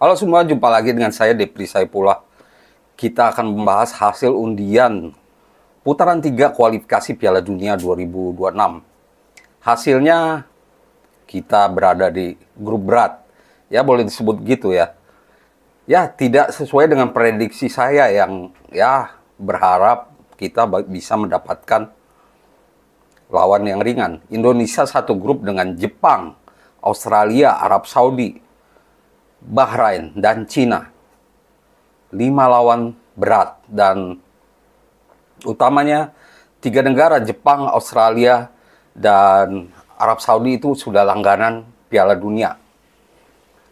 Halo semua, jumpa lagi dengan saya Depri Saipullah. Kita akan membahas hasil undian putaran 3 kualifikasi Piala Dunia 2026. Hasilnya kita berada di grup berat. Ya boleh disebut gitu ya. Ya tidak sesuai dengan prediksi saya yang berharap kita bisa mendapatkan lawan yang ringan. Indonesia satu grup dengan Jepang, Australia, Arab Saudi, Bahrain, dan Cina. 5 lawan berat, dan utamanya 3 negara, Jepang, Australia, dan Arab Saudi itu sudah langganan Piala Dunia.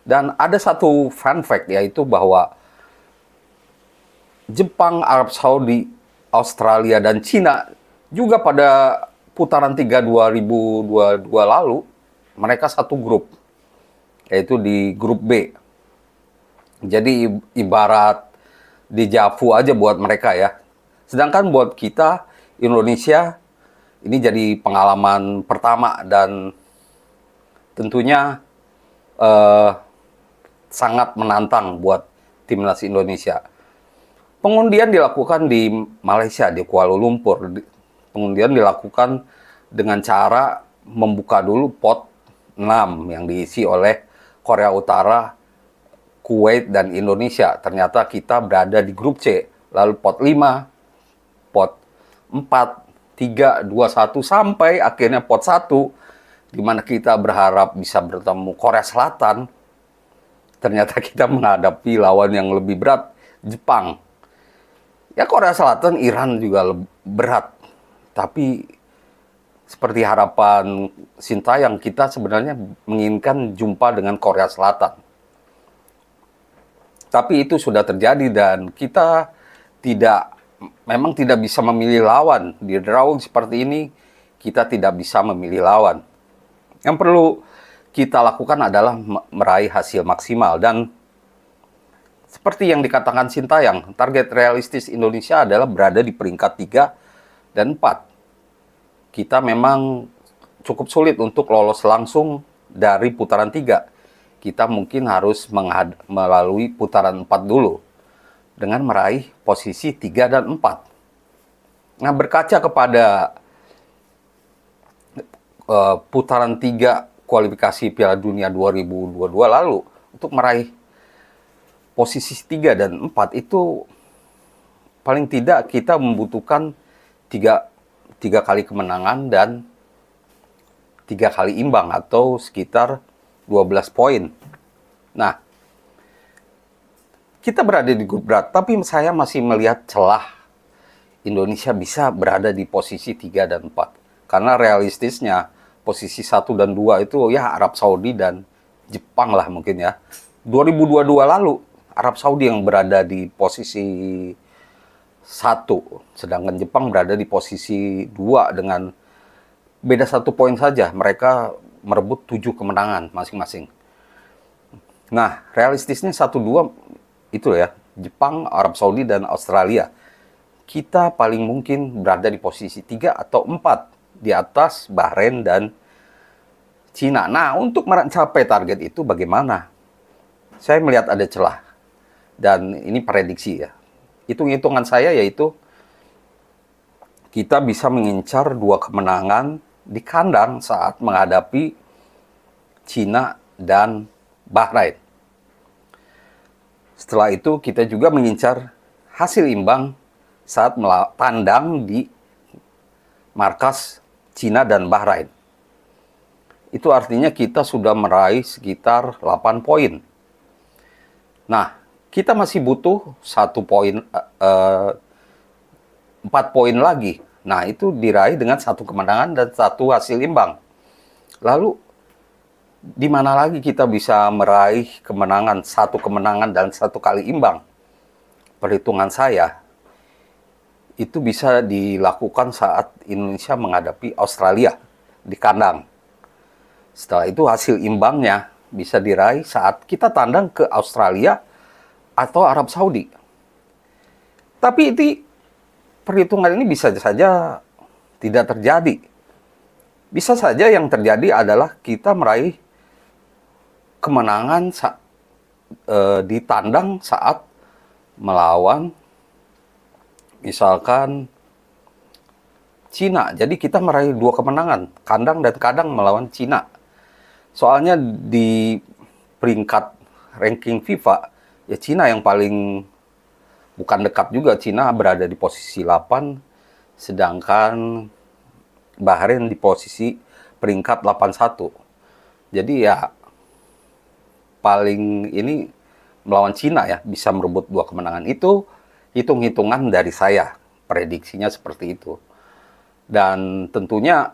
Dan ada satu fun fact, yaitu bahwa Jepang, Arab Saudi, Australia, dan Cina juga pada putaran 3 2022 lalu, mereka satu grup, yaitu di grup B. Jadi ibarat dejavu aja buat mereka ya. Sedangkan buat kita, Indonesia, ini jadi pengalaman pertama dan tentunya sangat menantang buat timnas Indonesia. Pengundian dilakukan di Malaysia, di Kuala Lumpur. Pengundian dilakukan dengan cara membuka dulu pot 6 yang diisi oleh Korea Utara, Kuwait, dan Indonesia. Ternyata kita berada di grup C. Lalu pot 5, pot 4, 3, 2, 1, sampai akhirnya pot 1, di mana kita berharap bisa bertemu Korea Selatan. Ternyata kita menghadapi lawan yang lebih berat, Jepang. Ya Korea Selatan, Iran juga berat. Tapi seperti harapan Sintayong, kita sebenarnya menginginkan jumpa dengan Korea Selatan. Tapi itu sudah terjadi dan kita memang tidak bisa memilih lawan. Di drawing seperti ini, kita tidak bisa memilih lawan. Yang perlu kita lakukan adalah meraih hasil maksimal. Dan seperti yang dikatakan Sintayong, target realistis Indonesia adalah berada di peringkat 3 dan 4. Kita memang cukup sulit untuk lolos langsung dari putaran 3. Kita mungkin harus melalui putaran 4 dulu dengan meraih posisi 3 dan 4. Nah, berkaca kepada putaran 3 kualifikasi Piala Dunia 2022 lalu, untuk meraih posisi 3 dan 4 itu paling tidak kita membutuhkan 3 kali kemenangan dan 3 kali imbang atau sekitar 12 poin. Nah, kita berada di grup berat, tapi saya masih melihat celah Indonesia bisa berada di posisi 3 dan 4. Karena realistisnya posisi 1 dan 2 itu ya Arab Saudi dan Jepang lah mungkin ya. 2022 lalu Arab Saudi yang berada di posisi 1, sedangkan Jepang berada di posisi 2 dengan beda 1 poin saja. Mereka merebut 7 kemenangan masing-masing. Nah, realistisnya 1-2 itu ya, Jepang, Arab Saudi, dan Australia. Kita paling mungkin berada di posisi 3 atau 4 di atas Bahrain dan Cina. Nah, untuk mencapai target itu bagaimana? Saya melihat ada celah. Dan ini prediksi ya. Hitung-hitungan saya yaitu kita bisa mengincar 2 kemenangan di kandang saat menghadapi Cina dan Bahrain. Setelah itu kita juga mengincar hasil imbang saat tandang di markas Cina dan Bahrain. Itu artinya kita sudah meraih sekitar 8 poin. Nah, kita masih butuh 1 poin, 4 poin lagi. Nah, itu diraih dengan 1 kemenangan dan 1 hasil imbang. Lalu, di mana lagi kita bisa meraih kemenangan, 1 kemenangan dan 1 kali imbang? Perhitungan saya, itu bisa dilakukan saat Indonesia menghadapi Australia di kandang. Setelah itu hasil imbangnya bisa diraih saat kita tandang ke Australia atau Arab Saudi. Tapi perhitungan ini bisa saja tidak terjadi. Bisa saja yang terjadi adalah kita meraih kemenangan ditandang saat melawan misalkan Cina. Jadi kita meraih 2 kemenangan, kandang dan kandang melawan Cina. Soalnya di peringkat ranking FIFA, ya Cina yang paling bukan dekat juga. Cina berada di posisi 8, sedangkan Bahrain di posisi peringkat 81. Jadi ya paling ini melawan Cina ya, bisa merebut 2 kemenangan. Itu hitung-hitungan dari saya, prediksinya seperti itu. Dan tentunya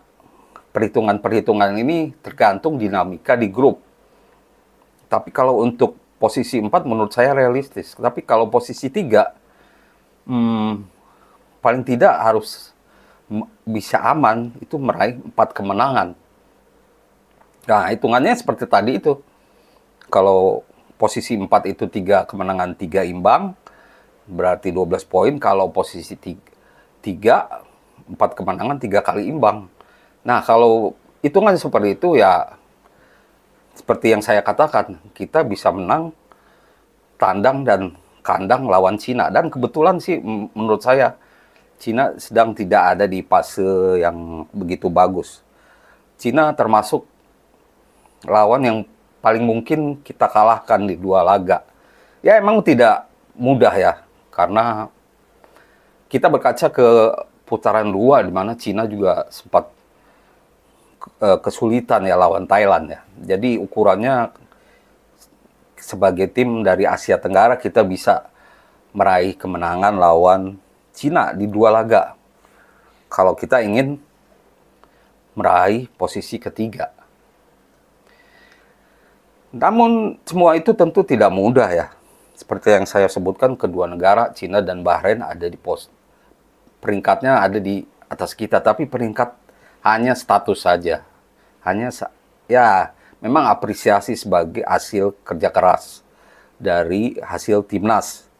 perhitungan-perhitungan ini tergantung dinamika di grup. Tapi kalau untuk posisi 4 menurut saya realistis. Tapi kalau posisi 3, paling tidak harus bisa aman, itu meraih 4 kemenangan. Nah, hitungannya seperti tadi itu. Kalau posisi 4 itu 3 kemenangan, 3 imbang, berarti 12 poin. Kalau posisi 3, 4 kemenangan, 3 kali imbang. Nah, kalau hitungan seperti itu ya, seperti yang saya katakan, kita bisa menang tandang dan kandang lawan Cina. Dan kebetulan sih menurut saya, Cina sedang tidak ada di fase yang begitu bagus. Cina termasuk lawan yang paling mungkin kita kalahkan di 2 laga. Ya emang tidak mudah ya, karena kita berkaca ke putaran 2 di mana Cina juga sempat kesulitan ya lawan Thailand ya. Jadi ukurannya sebagai tim dari Asia Tenggara kita bisa meraih kemenangan lawan Cina di 2 laga. Kalau kita ingin meraih posisi ketiga. Namun semua itu tentu tidak mudah ya. Seperti yang saya sebutkan, kedua negara Cina dan Bahrain ada di peringkatnya ada di atas kita, tapi peringkat hanya status saja. Hanya ya memang apresiasi sebagai hasil kerja keras dari hasil timnas.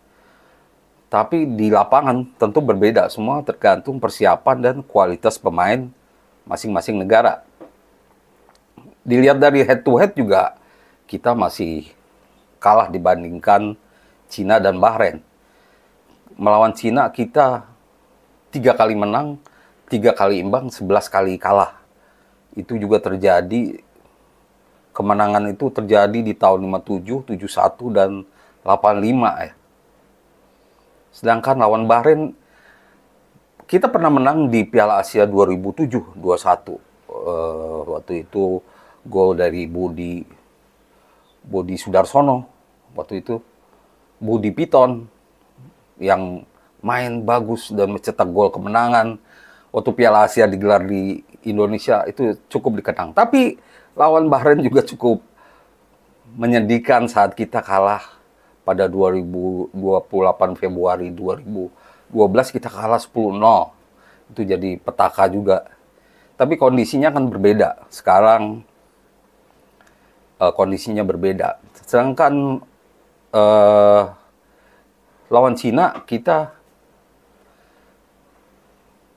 Tapi di lapangan tentu berbeda, semua tergantung persiapan dan kualitas pemain masing-masing negara. Dilihat dari head to head juga kita masih kalah dibandingkan Cina dan Bahrain. Melawan Cina kita 3 kali menang, 3 kali imbang, 11 kali kalah. Itu juga terjadi, kemenangan itu terjadi di tahun 57, 71, dan 85 ya. Sedangkan lawan Bahrain, kita pernah menang di Piala Asia 2007, 21. Waktu itu gol dari Budi Sudarsono. Waktu itu Budi Piton yang main bagus dan mencetak gol kemenangan. Waktu Piala Asia digelar di Indonesia itu cukup dikenang. Tapi lawan Bahrain juga cukup menyedihkan saat kita kalah pada 28 Februari 2012, kita kalah 10-0. Itu jadi petaka juga. Tapi kondisinya kan berbeda. Sekarang kondisinya berbeda. Sedangkan lawan Cina kita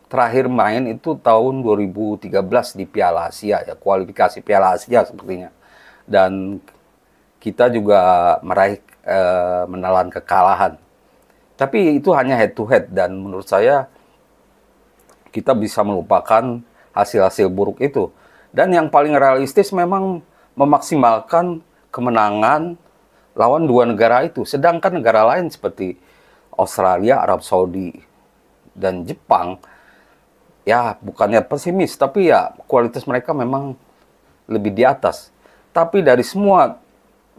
terakhir main itu tahun 2013 di Piala Asia ya, kualifikasi Piala Asia sepertinya. Dan kita juga meraih menelan kekalahan. Tapi itu hanya head to head, dan menurut saya kita bisa melupakan hasil-hasil buruk itu. Dan yang paling realistis memang memaksimalkan kemenangan lawan 2 negara itu. Sedangkan negara lain seperti Australia, Arab Saudi, dan Jepang, ya bukannya pesimis, tapi ya kualitas mereka memang lebih di atas. Tapi dari semua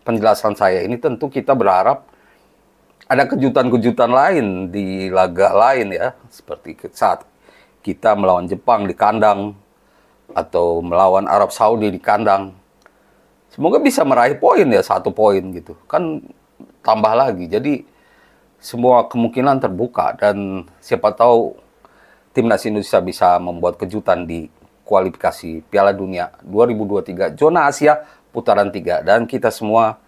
penjelasan saya ini tentu kita berharap ada kejutan-kejutan lain di laga lain ya. Seperti saat kita melawan Jepang di kandang, atau melawan Arab Saudi di kandang. Semoga bisa meraih poin ya, 1 poin gitu. Kan tambah lagi. Jadi semua kemungkinan terbuka, dan siapa tahu timnas Indonesia bisa membuat kejutan di kualifikasi Piala Dunia 2023 zona Asia putaran 3, dan kita semua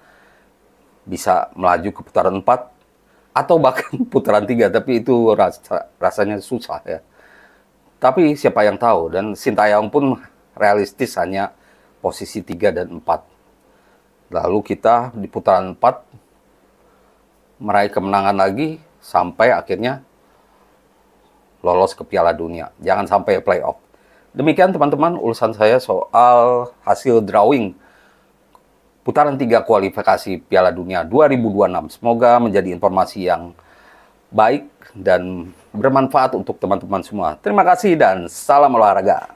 bisa melaju ke putaran 4 atau bahkan putaran 3, tapi itu rasanya susah ya. Tapi siapa yang tahu, dan Sintayong pun realistis hanya posisi 3 dan 4. Lalu kita di putaran 4 meraih kemenangan lagi sampai akhirnya lolos ke Piala Dunia. Jangan sampai playoff. Demikian teman-teman urusan saya soal hasil drawing putaran 3 kualifikasi Piala Dunia 2026. Semoga menjadi informasi yang baik dan bermanfaat untuk teman-teman semua. Terima kasih dan salam olahraga.